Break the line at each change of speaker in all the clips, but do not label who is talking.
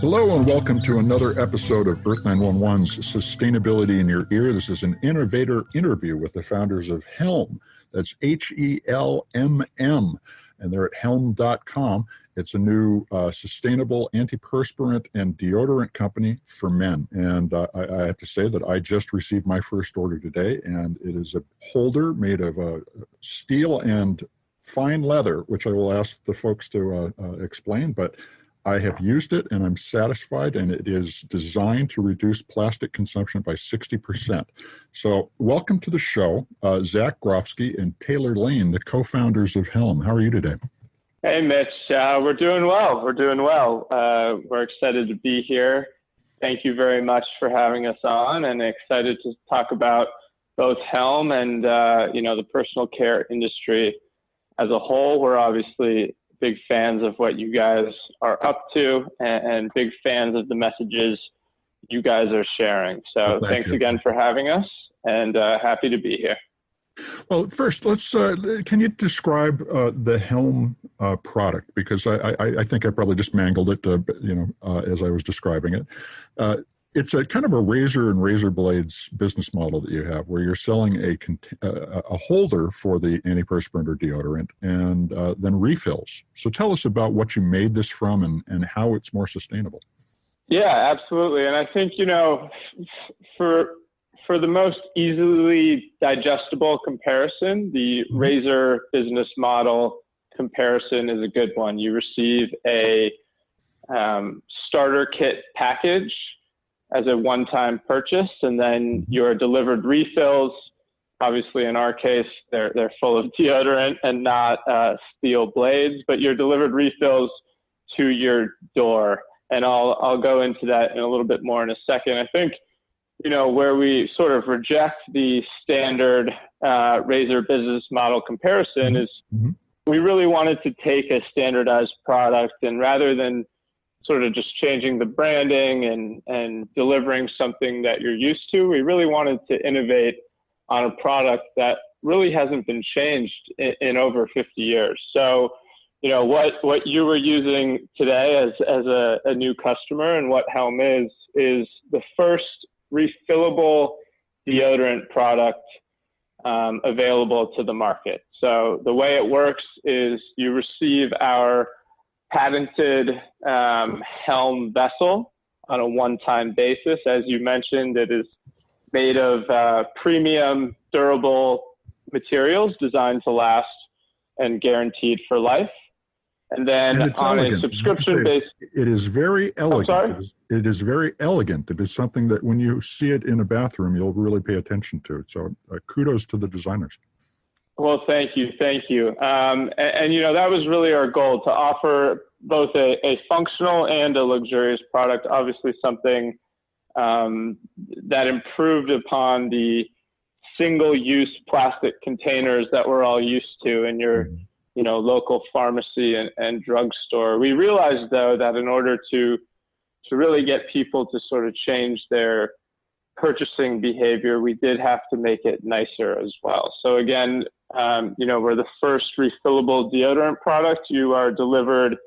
Hello and welcome to another episode of Earth911's Sustainability in Your Ear. This is an innovator interview with the founders of Helmm. That's Helmm, and they're at helmm.com. It's a new sustainable antiperspirant and deodorant company for men. And I have to say that I just received my first order today, and it is a holder made of steel and fine leather, which I will ask the folks to explain, but I have used it and I'm satisfied, and it is designed to reduce plastic consumption by 60%. So welcome to the show, Zach Groffsky and Taylor Lane, the co-founders of Helmm. How are you today?
Hey, Mitch. We're doing well. We're excited to be here. Thank you very much for having us on, and excited to talk about both Helmm and, the personal care industry as a whole. We're obviously big fans of what you guys are up to, and big fans of the messages you guys are sharing. So thanks again for having us, and happy to be here.
Well, first, let's. Can you describe the Helmm product? Because I think I probably just mangled it, as I was describing it. It's a kind of a razor and razor blades business model that you have, where you're selling a holder for the antiperspirant or deodorant, and then refills. So tell us about what you made this from and how it's more sustainable.
Yeah, absolutely. And I think, for the most easily digestible comparison, the razor business model comparison is a good one. You receive a starter kit package as a one-time purchase, and then your delivered refills. Obviously, in our case, they're full of deodorant and not steel blades, but your delivered refills to your door. And I'll go into that in a little bit more in a second. I think, where we sort of reject the standard razor business model comparison is we really wanted to take a standardized product, and rather than sort of just changing the branding and delivering something that you're used to, we really wanted to innovate on a product that really hasn't been changed in over 50 years. So, what you were using today as a new customer, and what Helmm is the first refillable deodorant product available to the market. So the way it works is you receive our patented Helmm vessel on a one-time basis. As you mentioned, it is made of premium, durable materials designed to last and guaranteed for life. And then on a subscription basis,
it is very elegant.
I'm sorry?
It is very elegant. It is something that when you see it in a bathroom, you'll really pay attention to it. So kudos to the designers.
Well, thank you. And that was really our goal, to offer both a functional and a luxurious product, obviously something that improved upon the single-use plastic containers that we're all used to in your local pharmacy and drugstore. We realized, though, that in order to really get people to sort of change their purchasing behavior, we did have to make it nicer as well. So again, we're the first refillable deodorant product. You are delivered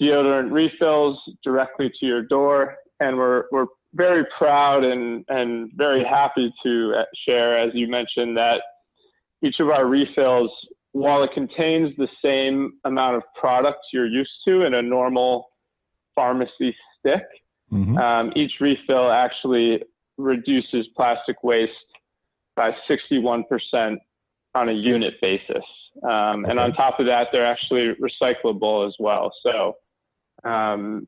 deodorant refills directly to your door, and we're very proud and very happy to share, as you mentioned, that each of our refills, while it contains the same amount of products you're used to in a normal pharmacy stick, each refill actually reduces plastic waste by 61% on a unit basis. And on top of that, they're actually recyclable as well. So, trying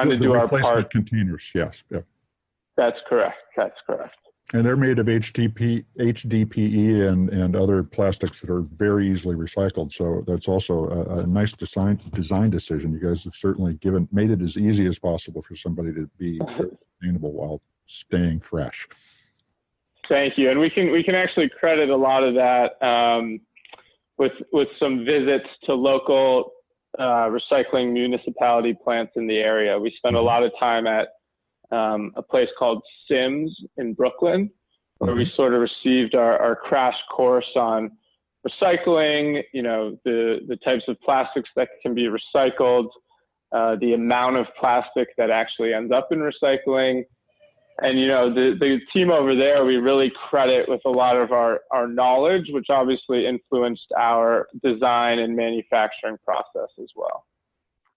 to do our part.
Containers, yes. Yeah.
That's correct.
And they're made of HDPE and other plastics that are very easily recycled. So that's also a nice design decision. You guys have certainly made it as easy as possible for somebody to be sustainable while staying fresh.
Thank you. And we can actually credit a lot of that with some visits to local recycling municipality plants in the area. We spent a lot of time at a place called Sims in Brooklyn, where we sort of received our crash course on recycling, the types of plastics that can be recycled, the amount of plastic that actually ends up in recycling. And, the team over there, we really credit with a lot of our knowledge, which obviously influenced our design and manufacturing process as well.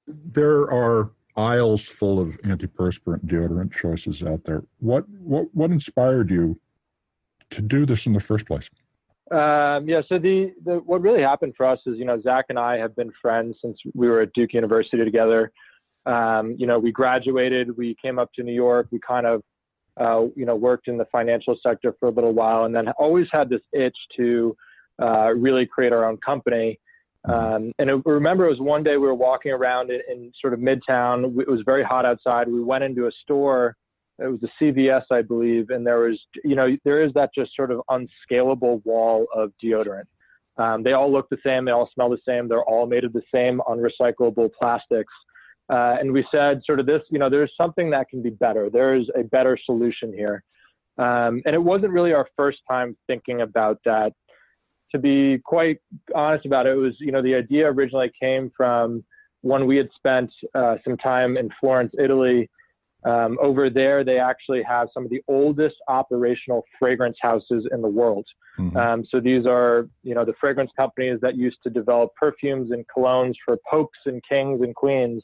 There are aisles full of antiperspirant deodorant choices out there. What inspired you to do this in the first place?
So what really happened for us is, Zach and I have been friends since we were at Duke University together. We graduated, we came up to New York, we kind of, worked in the financial sector for a little while, and then always had this itch to really create our own company. Remember, it was one day we were walking around in sort of Midtown. It was very hot outside. We went into a store. It was a CVS, I believe, and there was, there is that just sort of unscalable wall of deodorant. They all look the same. They all smell the same. They're all made of the same unrecyclable plastics. And we said sort of this, there's something that can be better. There's a better solution here. And it wasn't really our first time thinking about that. To be quite honest about it, it was, the idea originally came from when we had spent some time in Florence, Italy. Over there, they actually have some of the oldest operational fragrance houses in the world. Mm-hmm. So these are, the fragrance companies that used to develop perfumes and colognes for popes and kings and queens.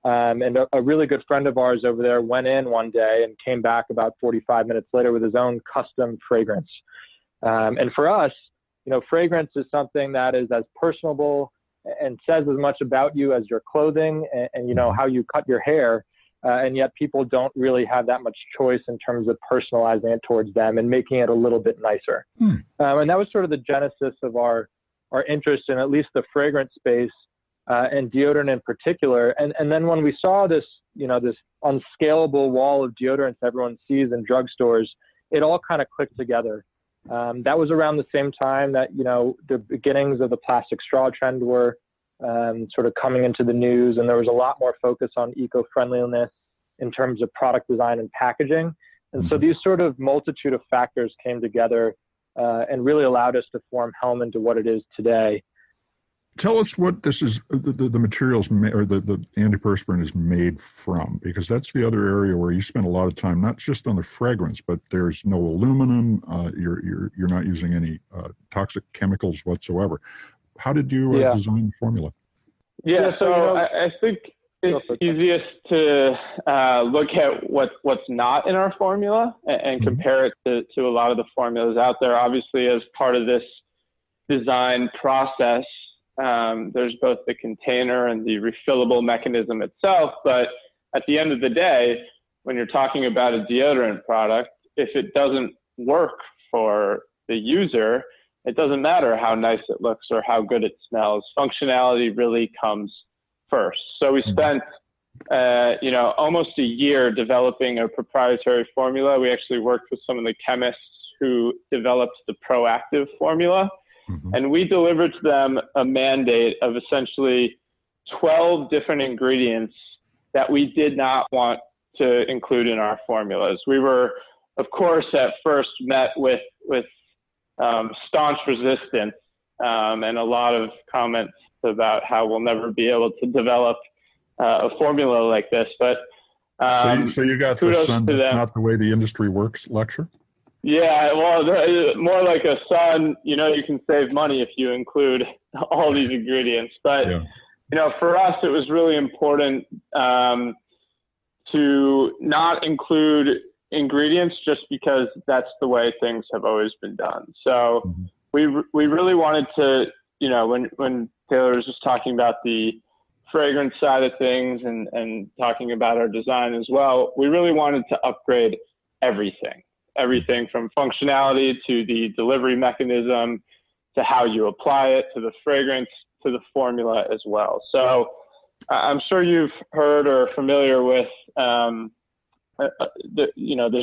And a really good friend of ours over there went in one day and came back about 45 minutes later with his own custom fragrance. And for us, fragrance is something that is as personable and says as much about you as your clothing and how you cut your hair. And yet people don't really have that much choice in terms of personalizing it towards them and making it a little bit nicer. And that was sort of the genesis of our interest in at least the fragrance space and deodorant in particular. And then when we saw this, this unscalable wall of deodorants everyone sees in drugstores, it all kind of clicked together. That was around the same time that, the beginnings of the plastic straw trend were sort of coming into the news, and there was a lot more focus on eco-friendliness in terms of product design and packaging. And so these sort of multitude of factors came together and really allowed us to form Helmm into what it is today.
Tell us what this is, the materials or the antiperspirant is made from, because that's the other area where you spend a lot of time, not just on the fragrance, but there's no aluminum. You're not using any toxic chemicals whatsoever. How did you design the formula?
So I think it's easiest to look at what's not in our formula and compare it to a lot of the formulas out there. Obviously, as part of this design process, there's both the container and the refillable mechanism itself. But at the end of the day, when you're talking about a deodorant product, if it doesn't work for the user, it doesn't matter how nice it looks or how good it smells. Functionality really comes first. So we spent, almost a year developing a proprietary formula. We actually worked with some of the chemists who developed the proactive formula. And we delivered to them a mandate of essentially 12 different ingredients that we did not want to include in our formulas. We were, of course, at first met with staunch resistance and a lot of comments about how we'll never be able to develop a formula like this. But
so you got the "son, that's not the way the industry works" lecture?
Yeah, well, more like a son, you can save money if you include all these ingredients. But, for us, it was really important to not include ingredients just because that's the way things have always been done. So we really wanted to, when Taylor was just talking about the fragrance side of things and talking about our design as well, we really wanted to upgrade everything from functionality to the delivery mechanism to how you apply it to the fragrance to the formula as well. So I'm sure you've heard or are familiar with, there's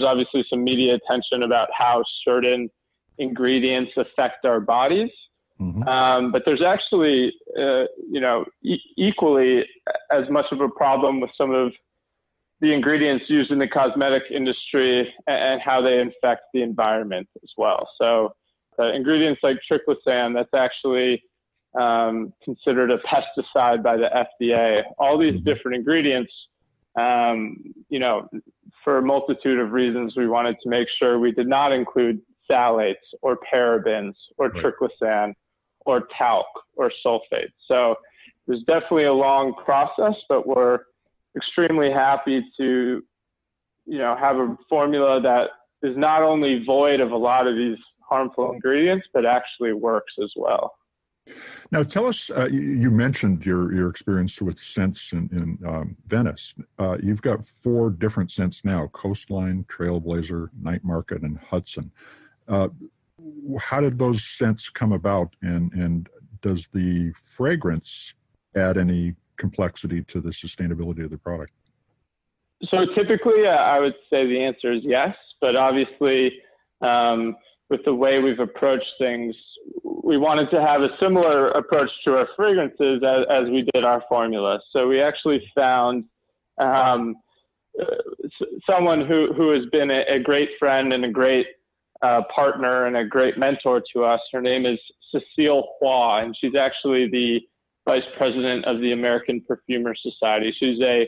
obviously some media attention about how certain ingredients affect our bodies. But there's actually, equally as much of a problem with some of the ingredients used in the cosmetic industry and how they infect the environment as well. So ingredients like triclosan, that's actually considered a pesticide by the FDA. All these different ingredients, for a multitude of reasons, we wanted to make sure we did not include phthalates or parabens or triclosan or talc or sulfate. So it was definitely a long process, but we're extremely happy to, have a formula that is not only void of a lot of these harmful ingredients, but actually works as well.
Now, tell us, you mentioned your experience with scents in Venice. You've got 4 different scents now: Coastline, Trailblazer, Night Market, and Hudson. How did those scents come about, and does the fragrance add any complexity to the sustainability of the product?
So typically, I would say the answer is yes, but obviously, with the way we've approached things, we wanted to have a similar approach to our fragrances as we did our formula. So we actually found someone who has been a great friend and a great partner and a great mentor to us. Her name is Cecile Hua, and she's actually the vice president of the American Perfumer Society. She's a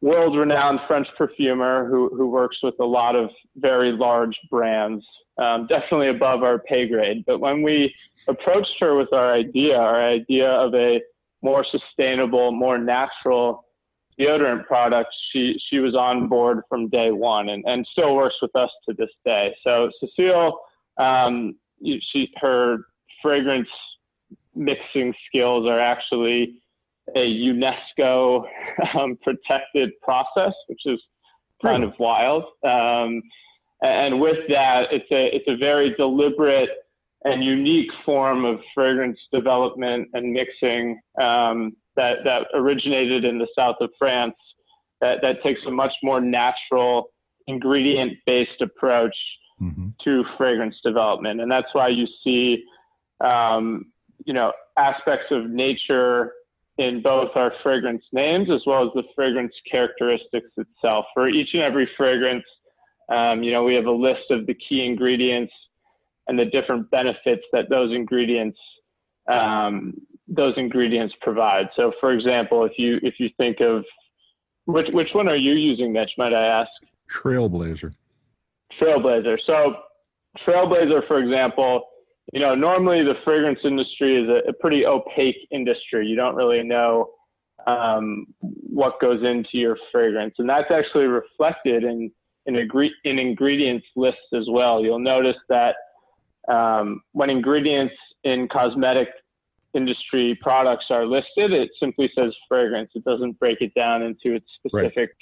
world-renowned French perfumer who works with a lot of very large brands, definitely above our pay grade. But when we approached her with our idea of a more sustainable, more natural deodorant product, she was on board from day one and still works with us to this day. So Cecile, her fragrance mixing skills are actually a UNESCO protected process, which is kind of wild. And with that, it's a very deliberate and unique form of fragrance development and mixing that originated in the south of France. That takes a much more natural, ingredient-based approach to fragrance development, and that's why you see, aspects of nature in both our fragrance names as well as the fragrance characteristics itself. For each and every fragrance, we have a list of the key ingredients and the different benefits that those ingredients provide. So, for example, if you think of which one are you using, Mitch? Might I ask?
Trailblazer.
So, Trailblazer, for example. Normally the fragrance industry is a pretty opaque industry. You don't really know what goes into your fragrance, and that's actually reflected in ingredients lists as well. You'll notice that when ingredients in cosmetic industry products are listed, it simply says fragrance. It doesn't break it down into its specific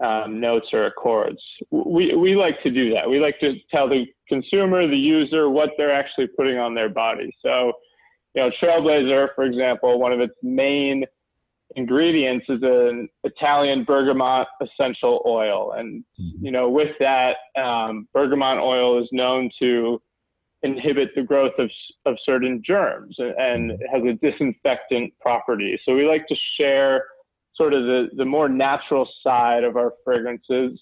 notes or accords. We like to do that. We like to tell the consumer, the user, what they're actually putting on their body. So, Trailblazer, for example, one of its main ingredients is an Italian bergamot essential oil. And, with that, bergamot oil is known to inhibit the growth of certain germs and it has a disinfectant property. So we like to share sort of the more natural side of our fragrances.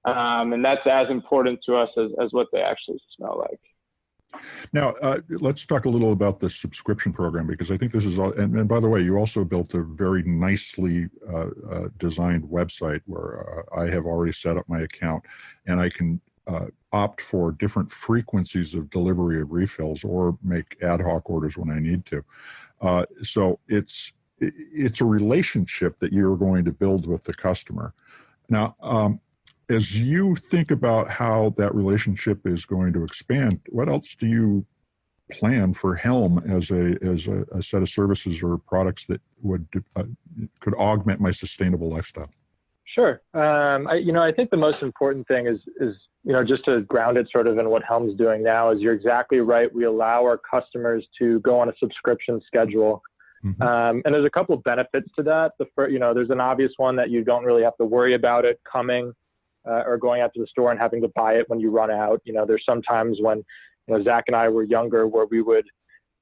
And that's as important to us as what they actually smell like.
Now, let's talk a little about the subscription program, because I think this is all, and by the way, you also built a very nicely designed website where I have already set up my account and I can opt for different frequencies of delivery of refills or make ad hoc orders when I need to. So it's a relationship that you're going to build with the customer. Now, as you think about how that relationship is going to expand, what else do you plan for Helmm as a set of services or products that could augment my sustainable lifestyle?
Sure. I think the most important thing is just to ground it sort of in what Helmm's doing now is you're exactly right. We allow our customers to go on a subscription schedule. And there's a couple of benefits to that. There's an obvious one that you don't really have to worry about it coming or going out to the store and having to buy it when you run out. There's some times when, Zach and I were younger where we would,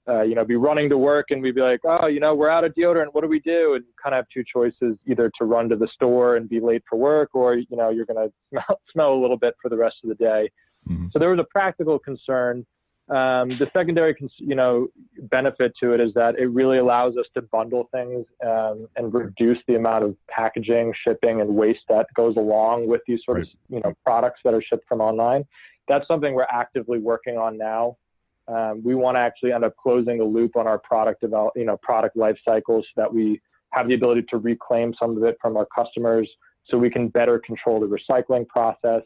be running to work and we'd be like, oh, we're out of deodorant. What do we do? And kind of have two choices, either to run to the store and be late for work or, you're going to smell a little bit for the rest of the day. So there was a practical concern The secondary, benefit to it is that it really allows us to bundle things and reduce the amount of packaging, shipping, and waste that goes along with these sort of products that are shipped from online. That's something we're actively working on now. We want to actually end up closing the loop on our product life cycles so that we have the ability to reclaim some of it from our customers, so we can better control the recycling process.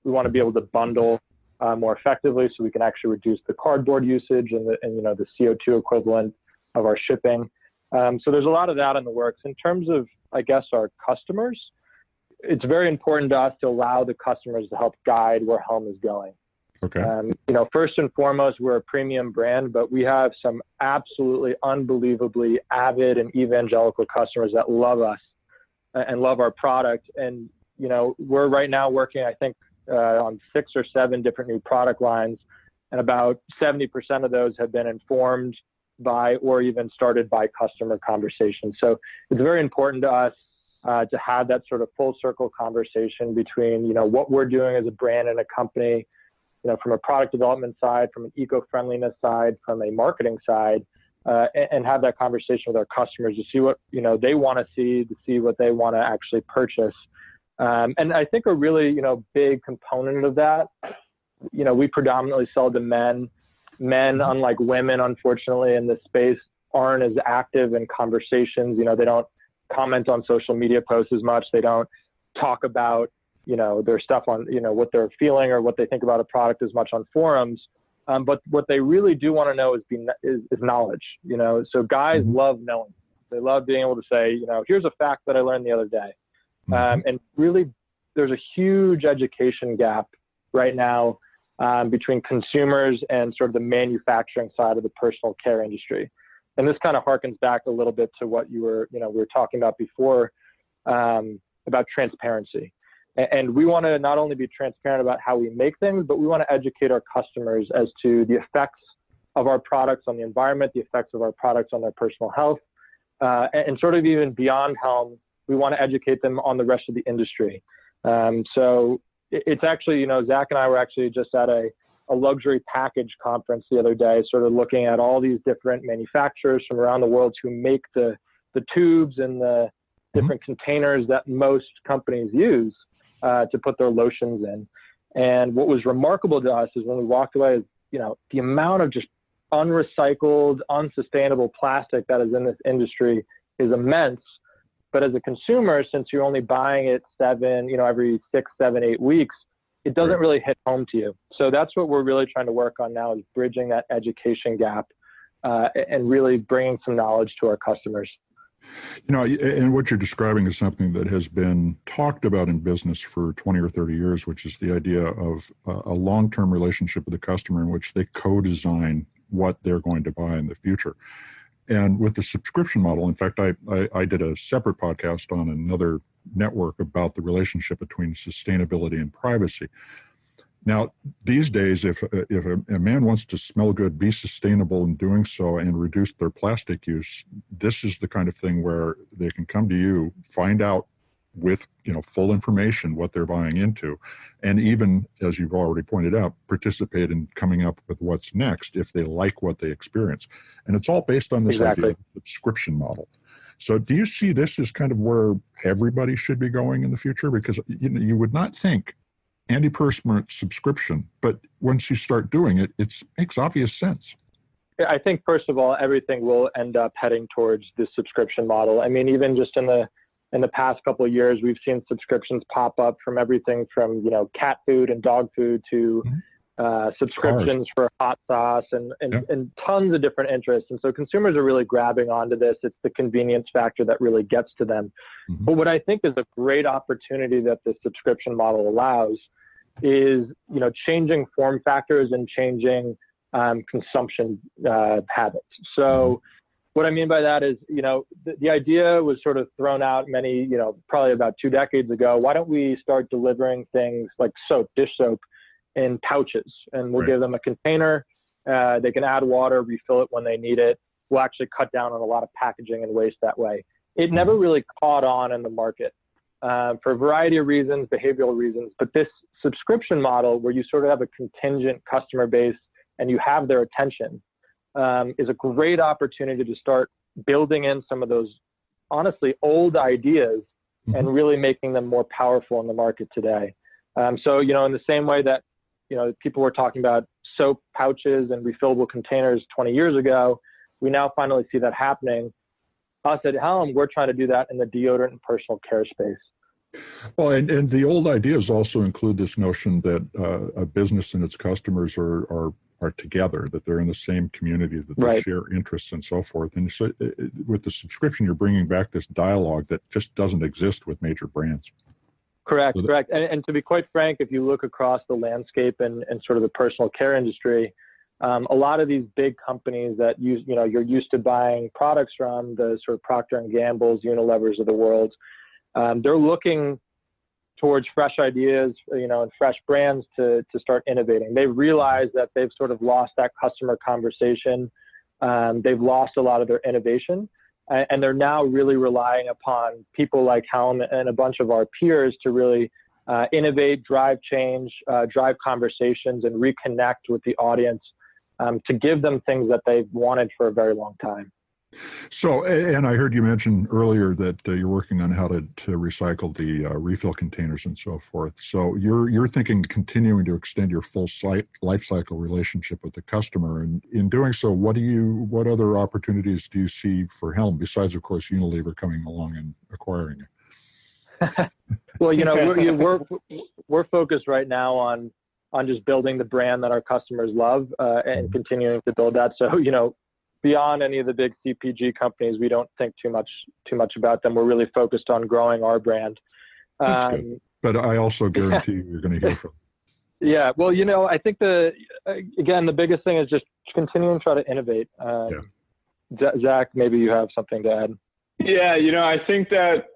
We want to be able to bundle more effectively, so we can actually reduce the cardboard usage and the CO2 equivalent of our shipping. So there's a lot of that in the works. In terms of, I guess, our customers, it's very important to us to allow the customers to help guide where Helmm is going.
Okay.
First and foremost, we're a premium brand, but we have some absolutely unbelievably avid and evangelical customers that love us and love our product. And, we're right now working, I think, on 6 or 7 different new product lines, and about 70% of those have been informed by or even started by customer conversations. So it's very important to us to have that sort of full circle conversation between, what we're doing as a brand and a company, from a product development side, from an eco-friendliness side, from a marketing side, and have that conversation with our customers to see what, they want to see what they want to actually purchase. And I think a really, big component of that, we predominantly sell to men. Men, unlike women, unfortunately, in this space, aren't as active in conversations. They don't comment on social media posts as much. They don't talk about, their stuff on, what they're feeling or what they think about a product as much on forums. But what they really do want to know is knowledge, So guys love knowing. They love being able to say, here's a fact that I learned the other day. And really, there's a huge education gap right now between consumers and sort of the manufacturing side of the personal care industry. And this kind of harkens back a little bit to what we were talking about before, about transparency. And we want to not only be transparent about how we make things, but we want to educate our customers as to the effects of our products on the environment, the effects of our products on their personal health, and sort of even beyond Helmm, we want to educate them on the rest of the industry. So it's actually, Zach and I were actually just at a luxury package conference the other day, sort of looking at all these different manufacturers from around the world who make the tubes and the different containers that most companies use to put their lotions in. And what was remarkable to us is when we walked away, the amount of just unrecycled, unsustainable plastic that is in this industry is immense. But as a consumer, since you're only buying it every 6, 7, 8 weeks, it doesn't really hit home to you. So that's what we're really trying to work on now, is bridging that education gap and really bringing some knowledge to our customers.
And what you're describing is something that has been talked about in business for 20 or 30 years, which is the idea of a long-term relationship with the customer in which they co-design what they're going to buy in the future. And with the subscription model, in fact, I did a separate podcast on another network about the relationship between sustainability and privacy. Now, these days, if a man wants to smell good, be sustainable in doing so, and reduce their plastic use, this is the kind of thing where they can come to you, find out with full information what they're buying into, and even, as you've already pointed out, participate in coming up with what's next if they like what they experience. And it's all based on this idea of subscription model. So do you see this as kind of where everybody should be going in the future? Because you would not think antiperspirant subscription, but once you start doing it, it makes obvious sense.
I think, first of all, everything will end up heading towards this subscription model. I mean, even just in the past couple of years, we've seen subscriptions pop up from everything from, cat food and dog food to subscriptions for hot sauce and tons of different interests. And so consumers are really grabbing onto this. It's the convenience factor that really gets to them. But what I think is a great opportunity that this subscription model allows is, changing form factors and changing consumption habits. So what I mean by that is, the idea was sort of thrown out probably about 2 decades ago. Why don't we start delivering things like soap, dish soap, in pouches, and we'll give them a container. They can add water, refill it when they need it. We'll actually cut down on a lot of packaging and waste that way. It never really caught on in the market for a variety of reasons, behavioral reasons. But this subscription model, where you sort of have a contingent customer base and you have their attention, is a great opportunity to start building in some of those honestly old ideas and really making them more powerful in the market today. So, in the same way that, people were talking about soap pouches and refillable containers 20 years ago, we now finally see that happening. Us at Helmm, we're trying to do that in the deodorant and personal care space.
Well, and the old ideas also include this notion that a business and its customers are together, that they're in the same community, that they share interests and so forth. And so with the subscription, you're bringing back this dialogue that just doesn't exist with major brands.
Correct. And to be quite frank, if you look across the landscape and sort of the personal care industry, a lot of these big companies that you're used to buying products from, the sort of Procter & Gamble's, Unilevers of the world, they're looking towards fresh ideas, and fresh brands to start innovating. They realize that they've sort of lost that customer conversation. They've lost a lot of their innovation, and they're now really relying upon people like Helmm and a bunch of our peers to really innovate, drive change, drive conversations, and reconnect with the audience to give them things that they've wanted for a very long time.
So, and I heard you mention earlier that you're working on how to recycle the refill containers and so forth. So you're thinking continuing to extend your full life cycle relationship with the customer, and in doing so, what other opportunities do you see for Helmm besides, of course, Unilever coming along and acquiring it?
Well, we're focused right now on just building the brand that our customers love and continuing to build that. So beyond any of the big CPG companies, we don't think too much about them. We're really focused on growing our brand.
That's good. But I also guarantee you're going to hear from.
Yeah. Well, I think the biggest thing is just continuing to try to innovate. Zach, maybe you have something to add.
Yeah. I think that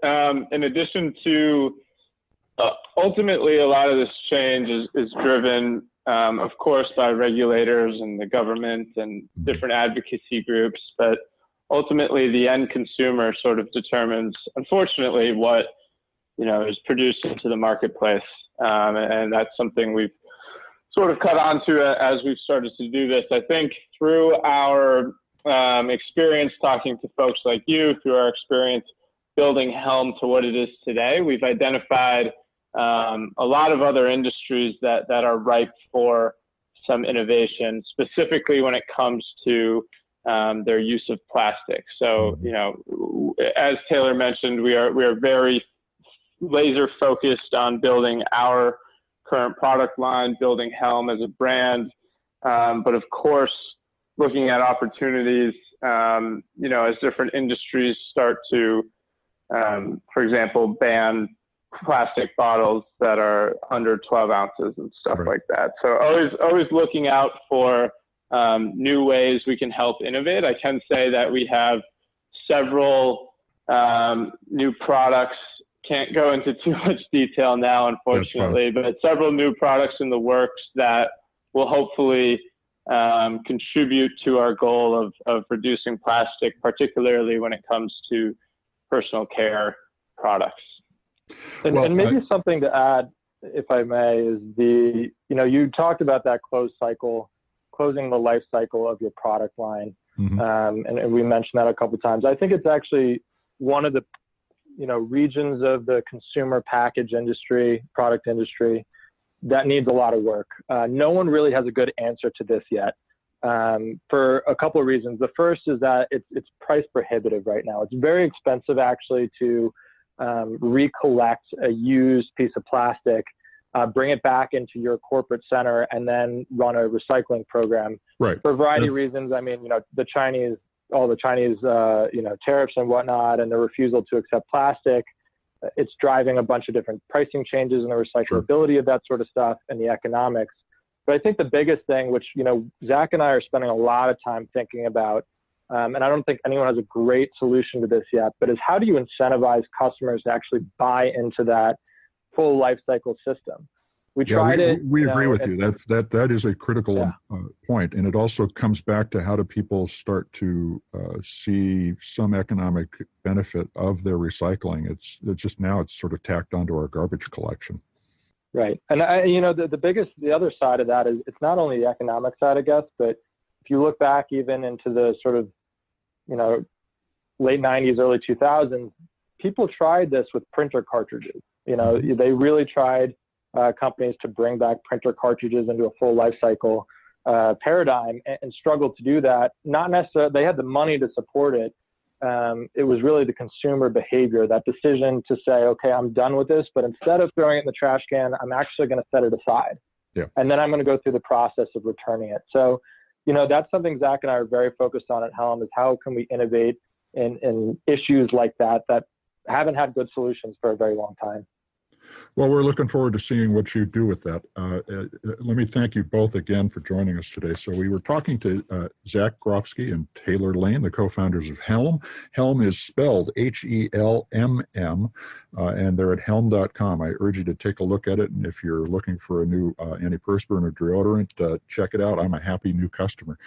in addition to ultimately a lot of this change is driven of course, by regulators and the government and different advocacy groups, but ultimately the end consumer sort of determines, unfortunately, what is produced into the marketplace, and that's something we've sort of cut onto as we've started to do this. I think through our experience talking to folks like you, through our experience building Helmm to what it is today, we've identified a lot of other industries that are ripe for some innovation, specifically when it comes to their use of plastic. So, as Taylor mentioned, we are very laser focused on building our current product line, building Helmm as a brand, but of course, looking at opportunities, as different industries start to, for example, ban plastic bottles that are under 12 ounces and stuff like that. So always looking out for new ways we can help innovate. I can say that we have several new products. Can't go into too much detail now, unfortunately, but several new products in the works that will hopefully contribute to our goal of reducing plastic, particularly when it comes to personal care products.
And maybe something to add, if I may, is you talked about that closing the life cycle of your product line. And we mentioned that a couple of times. I think it's actually one of the, regions of the consumer package industry, product industry, that needs a lot of work. No one really has a good answer to this yet, for a couple of reasons. The first is that it's price prohibitive right now. It's very expensive actually to recollect a used piece of plastic, bring it back into your corporate center, and then run a recycling program. For a variety of reasons. I mean, all the Chinese, tariffs and whatnot, and the refusal to accept plastic. It's driving a bunch of different pricing changes in the recyclability of that sort of stuff and the economics. But I think the biggest thing, which, Zach and I are spending a lot of time thinking about, and I don't think anyone has a great solution to this yet, but is how do you incentivize customers to actually buy into that full life cycle system? We agree
with you. That is a critical point. And it also comes back to how do people start to see some economic benefit of their recycling. It's just now it's sort of tacked onto our garbage collection.
Right. And the other side of that is it's not only the economic side, I guess, but if you look back even into the sort of, late 90s, early 2000s, people tried this with printer cartridges. They really tried companies to bring back printer cartridges into a full life cycle paradigm and struggled to do that. Not necessarily, they had the money to support it. It was really the consumer behavior, that decision to say, okay, I'm done with this, but instead of throwing it in the trash can, I'm actually going to set it aside.
Yeah. And
then I'm going to go through the process of returning it. So, that's something Zach and I are very focused on at Helmm, is how can we innovate in issues like that haven't had good solutions for a very long time.
Well, we're looking forward to seeing what you do with that. Let me thank you both again for joining us today. So we were talking to Zach Groffsky and Taylor Lane, the co-founders of Helmm. Helmm is spelled Helmm, and they're at helmm.com. I urge you to take a look at it, and if you're looking for a new antiperspirant or deodorant, check it out. I'm a happy new customer.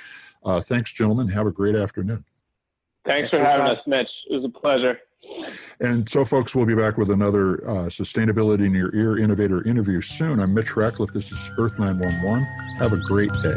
Thanks, gentlemen. Have a great afternoon.
Thanks for having us, Mitch. It was a pleasure.
And so, folks, we'll be back with another Sustainability in Your Ear Innovator interview soon. I'm Mitch Ratcliffe. This is Earth911. Have a great day.